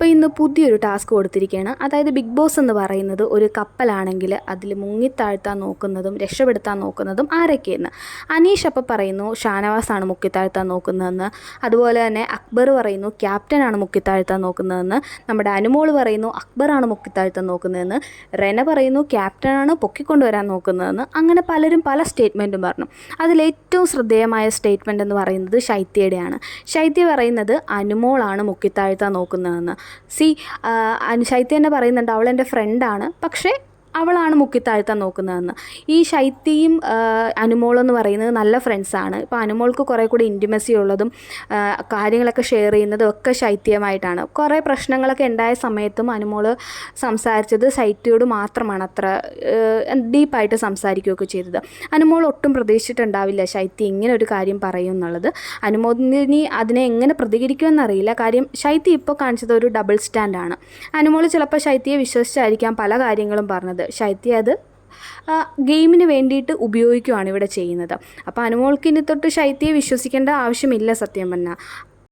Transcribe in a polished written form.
അപ്പോൾ ഇന്ന് പുതിയൊരു ടാസ്ക് കൊടുത്തിരിക്കുകയാണ്. അതായത് ബിഗ് ബോസ് എന്ന് പറയുന്നത് ഒരു കപ്പലാണെങ്കിൽ അതിൽ മുങ്ങിത്താഴ്ത്താൻ നോക്കുന്നതും രക്ഷപ്പെടുത്താൻ നോക്കുന്നതും ആരൊക്കെയെന്ന്. അനീഷ് അപ്പോൾ പറയുന്നു ഷാനവാസാണ് മുക്കിത്താഴ്ത്താൻ നോക്കുന്നതെന്ന്. അതുപോലെ തന്നെ അക്ബർ പറയുന്നു ക്യാപ്റ്റനാണ് മുക്കിത്താഴ്ത്താൻ നോക്കുന്നതെന്ന്. നമ്മുടെ അനുമോൾ പറയുന്നു അക്ബറാണ് മുക്കിത്താഴ്ത്താൻ നോക്കുന്നതെന്ന്. റെന പറയുന്നു ക്യാപ്റ്റനാണ് പൊക്കിക്കൊണ്ടുവരാൻ നോക്കുന്നതെന്ന്. അങ്ങനെ പലരും പല സ്റ്റേറ്റ്മെൻറ്റും പറഞ്ഞു. അതിലേറ്റവും ശ്രദ്ധേയമായ സ്റ്റേറ്റ്മെൻറ്റ് എന്ന് പറയുന്നത് ശൈത്യയുടെയാണ്. ശൈത്യ പറയുന്നത് അനുമോളാണ് മുക്കിത്താഴ്ത്താൻ നോക്കുന്നതെന്ന്. ശൈത്യ തന്നെ പറയുന്നുണ്ട് അവളെൻ്റെ ഫ്രണ്ടാണ്, പക്ഷേ അവളാണ് മുക്കിത്താഴ്ത്താൻ നോക്കുന്നതെന്ന്. ഈ ശൈത്യയും അനുമോളെന്ന് പറയുന്നത് നല്ല ഫ്രണ്ട്സാണ്. ഇപ്പോൾ അനുമോൾക്ക് കുറേ കൂടി ഇൻറ്റിമസി ഉള്ളതും കാര്യങ്ങളൊക്കെ ഷെയർ ചെയ്യുന്നതും ഒക്കെ ശൈത്യമായിട്ടാണ്. കുറേ പ്രശ്നങ്ങളൊക്കെ ഉണ്ടായ സമയത്തും അനുമോൾ സംസാരിച്ചത് ശൈത്യയോട് മാത്രമാണ്, അത്ര ഡീപ്പായിട്ട് സംസാരിക്കുകയൊക്കെ ചെയ്തത്. അനുമോൾ ഒട്ടും പ്രതീക്ഷിച്ചിട്ടുണ്ടാവില്ല ശൈത്യ ഇങ്ങനെ ഒരു കാര്യം പറയും എന്നുള്ളത്. അനുമോദിനി അതിനെ എങ്ങനെ പ്രതികരിക്കുമെന്നറിയില്ല. കാര്യം ശൈത്യ ഇപ്പോൾ കാണിച്ചത് ഒരു ഡബിൾ സ്റ്റാൻഡാണ്. അനുമോൾ ചിലപ്പോൾ ശൈത്യയെ വിശ്വസിച്ചായിരിക്കാം പല കാര്യങ്ങളും പറഞ്ഞത്. ശൈത്യ അത് ഗെയിമിന് വേണ്ടിയിട്ട് ഉപയോഗിക്കുകയാണ് ഇവിടെ ചെയ്യുന്നത്. അപ്പോൾ അനുമോൾക്ക് ഇനി തൊട്ട് ശൈത്യയെ വിശ്വസിക്കേണ്ട ആവശ്യമില്ല സത്യം പറഞ്ഞാൽ.